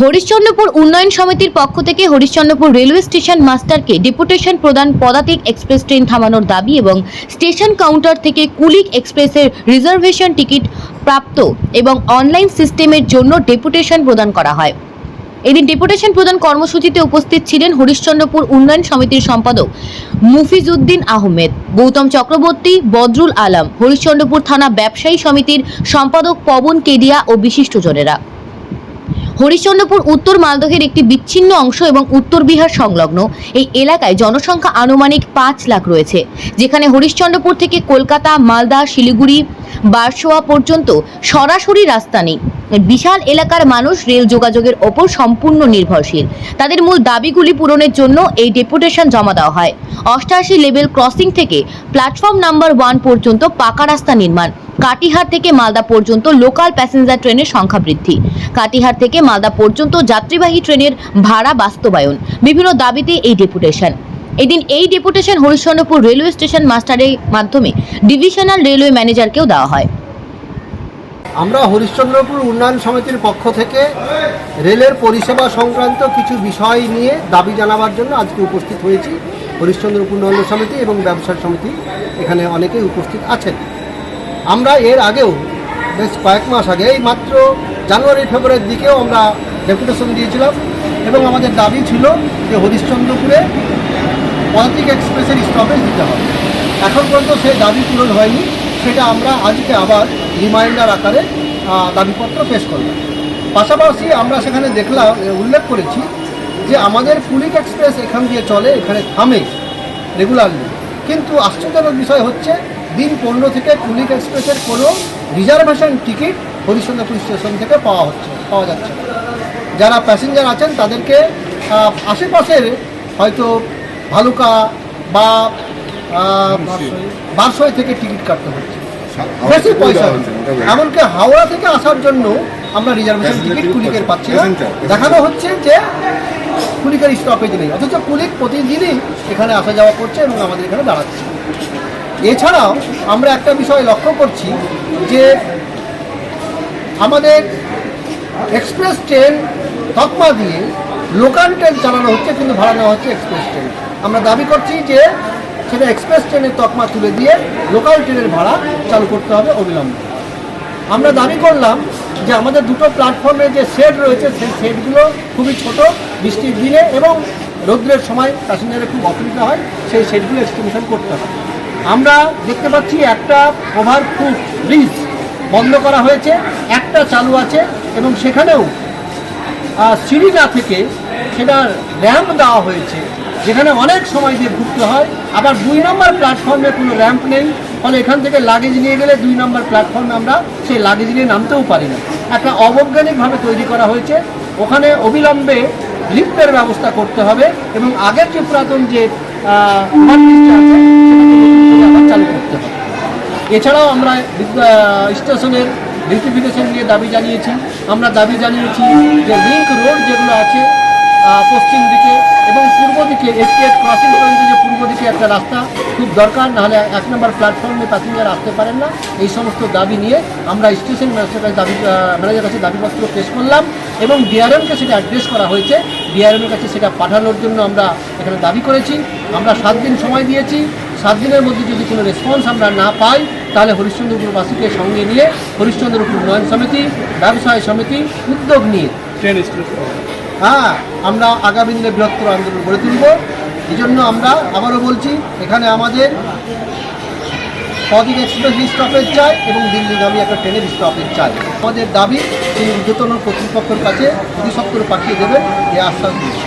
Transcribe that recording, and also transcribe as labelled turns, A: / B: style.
A: হরিশ্চন্দ্রপুর উন্নয়ন সমিতির পক্ষ থেকে হরিশ্চন্দ্রপুর রেলওয়ে স্টেশন মাস্টারকে ডেপুটেশন প্রদান, পদাতিক এক্সপ্রেস ট্রেন থামানোর দাবি এবং স্টেশন কাউন্টার থেকে কুলিক এক্সপ্রেসের রিজার্ভেশন টিকিট প্রাপ্ত এবং অনলাইন সিস্টেমের জন্য ডেপুটেশন প্রদান করা হয়। এদিন ডেপুটেশন প্রদান কর্মসূচিতে উপস্থিত ছিলেন হরিশ্চন্দ্রপুর উন্নয়ন সমিতির সম্পাদক মুফিজউদ্দিন আহমেদ, গৌতম চক্রবর্তী, বদরুল আলম, হরিশ্চন্দ্রপুর থানা ব্যবসায়ী সমিতির সম্পাদক পবন কেডিয়া ও বিশিষ্টজনেরা। হরিশ্চন্দ্রপুর উত্তর মালদহের একটি বিচ্ছিন্ন অংশ এবং উত্তর বিহার সংলগ্ন এই এলাকায় জনসংখ্যা আনুমানিক 5 লাখ রয়েছে, যেখানে হরিশ্চন্দ্রপুর থেকে কলকাতা, মালদা, শিলিগুড়ি, বারসোয়া পর্যন্ত সরাসরি রাস্তা নেই। বিশাল এলাকার মানুষ রেল যোগাযোগের ওপর সম্পূর্ণ নির্ভরশীল। তাদের মূল দাবিগুলি পূরণের জন্য এই ডেপুটেশন জমা দেওয়া হয়। 88 লেভেল ক্রসিং থেকে প্ল্যাটফর্ম নাম্বার 1 পর্যন্ত পাকা রাস্তা নির্মাণ, কাটিহার থেকে মালদা পর্যন্ত লোকাল প্যাসেঞ্জার ট্রেনের সংখ্যা বৃদ্ধি, কাটিহার থেকে মালদা পর্যন্ত যাত্রীবাহী ট্রেনের ভাড়া বাস্তবায়ন, বিভিন্ন দাবিতে এই ডেপুটেশন। এদিন এই ডেপুটেশন হরিশ্চন্দ্রপুর রেলওয়ে স্টেশন মাস্টারের মাধ্যমে ডিভিশনাল রেলওয়ে ম্যানেজারকেও দেওয়া হয়।
B: আমরা হরিশ্চন্দ্রপুর উন্নয়ন সমিতির পক্ষ থেকে রেলের পরিষেবা সংক্রান্ত কিছু বিষয় নিয়ে দাবি জানাবার জন্য আজকে উপস্থিত হয়েছি। হরিশ্চন্দ্রপুর উন্নয়ন সমিতি এবং ব্যবসায়ী সমিতি এখানে অনেকেই উপস্থিত আছেন। আমরা এর আগেও বেশ কয়েক মাস আগে, এই মাত্র জানুয়ারি ফেব্রুয়ারির দিকেও আমরা ডেপুটেশন দিয়েছিলাম এবং আমাদের দাবি ছিল যে হরিশ্চন্দ্রপুরে পদাতিক এক্সপ্রেসের স্টপেজ দিতে হবে। এখন পর্যন্ত সেই দাবি পূরণ হয়নি। সেটা আমরা আজকে আবার রিমাইন্ডার আকারে দাবিপত্র পেশ করলাম। পাশাপাশি আমরা সেখানে দেখলাম, উল্লেখ করেছি যে আমাদের কুলিক এক্সপ্রেস এখান দিয়ে চলে, এখানে থামে রেগুলারলি, কিন্তু আশ্চর্যজনক বিষয় হচ্ছে দিন 15 থেকে কুলিক এক্সপ্রেসের কোনো রিজার্ভেশন টিকিট হরিশ্চন্দ্রপুর স্টেশন থেকে পাওয়া যাচ্ছে না। যারা প্যাসেঞ্জার আছেন তাদেরকে আশেপাশের হয়তো ভালুকা বা বারসোয় থেকে টিকিট কাটতে হচ্ছে, বেশি পয়সা। এমনকি হাওড়া থেকে আসার জন্য আমরা রিজার্ভেশন টিকিট কুলিকের পাচ্ছি না। দেখানো হচ্ছে যে কুলিকের স্টপেজ নেই, অথচ কুলিক প্রতিদিনই এখানে আসা যাওয়া করছে এবং আমাদের এখানে দাঁড়াচ্ছে। এছাড়াও আমরা একটা বিষয় লক্ষ্য করছি যে আমাদের এক্সপ্রেস ট্রেন তকমা দিয়ে লোকাল ট্রেন চালানো হচ্ছে, কিন্তু ভাড়া নেওয়া হচ্ছে এক্সপ্রেস ট্রেন। আমরা দাবি করছি যে সেটা এক্সপ্রেস ট্রেনের তকমা তুলে দিয়ে লোকাল ট্রেনের ভাড়া চালু করতে হবে অবিলম্বে। আমরা দাবি করলাম যে আমাদের দুটো প্ল্যাটফর্মে যে শেড রয়েছে সেই শেডগুলো খুবই ছোট, বৃষ্টির দিনে এবং রৌদ্রের সময় প্যাসেঞ্জারের খুব অসুবিধা হয়, সেই শেডগুলো এক্সটেনশন করতে হবে। আমরা দেখতে পাচ্ছি একটা ওভারফুট ব্রিজ বন্ধ করা হয়েছে, একটা চালু আছে এবং সেখানেও সিঁড়ি না থেকে সেটা র্যাম্প দেওয়া হয়েছে, যেখানে অনেক সময় দিয়ে ঘুরতে হয়। আবার 2 নম্বর প্ল্যাটফর্মে কোনো র্যাম্প নেই, ফলে এখান থেকে লাগেজ নিয়ে গেলে 2 নম্বর প্ল্যাটফর্মে আমরা সেই লাগেজ নিয়ে নামতেও পারি না। একটা অবৈজ্ঞানিকভাবে তৈরি করা হয়েছে। ওখানে অবিলম্বে লিফটের ব্যবস্থা করতে হবে এবং আগের যে পুরাতন যে চালু করতে হবে। এছাড়াও আমরা স্টেশনের বিউটিফিকেশন নিয়ে দাবি জানিয়েছি। আমরা দাবি জানিয়েছি যে লিঙ্ক রোড যেগুলো আছে পশ্চিম দিকে এবং পূর্ব দিকে, এসকেট ক্রসিং পর্যন্ত যে পূর্ব দিকে একটা রাস্তা খুব দরকার, নাহলে 1 নম্বর প্ল্যাটফর্মে প্যাসেঞ্জার আসতে পারেন না। এই সমস্ত দাবি নিয়ে আমরা স্টেশন ম্যানেজারের কাছে দাবিপত্র পেশ করলাম এবং ডিআরএমকে সেটা অ্যাড্রেস করা হয়েছে। ডিআরএমের কাছে সেটা পাঠানোর জন্য আমরা এখানে দাবি করেছি। আমরা 7 দিন সময় দিয়েছি। 7 দিনের মধ্যে যদি কোনো রেসপন্স আমরা না পাই, তাহলে হরিশ্চন্দ্রপুরবাসীকে সঙ্গে নিয়ে হরিশ্চন্দ্রপুর উন্নয়ন সমিতি, ব্যবসায়ী সমিতি উদ্যোগ নিয়ে আমরা আগামী দিনে বৃহত্তর আন্দোলন গড়ে তুলব। এই জন্য আমরা আবারও বলছি, এখানে আমাদের পদাতিক এক্সপ্রেস স্টপেজ চাই এবং দিল্লিগামী একটা ট্রেনের স্টপেজ চাই। আমাদের দাবি তিনি ঊর্ধ্বতন কর্তৃপক্ষের কাছে অধিদপ্তর পাঠিয়ে দেবেন, এই আশ্বাস দিচ্ছি।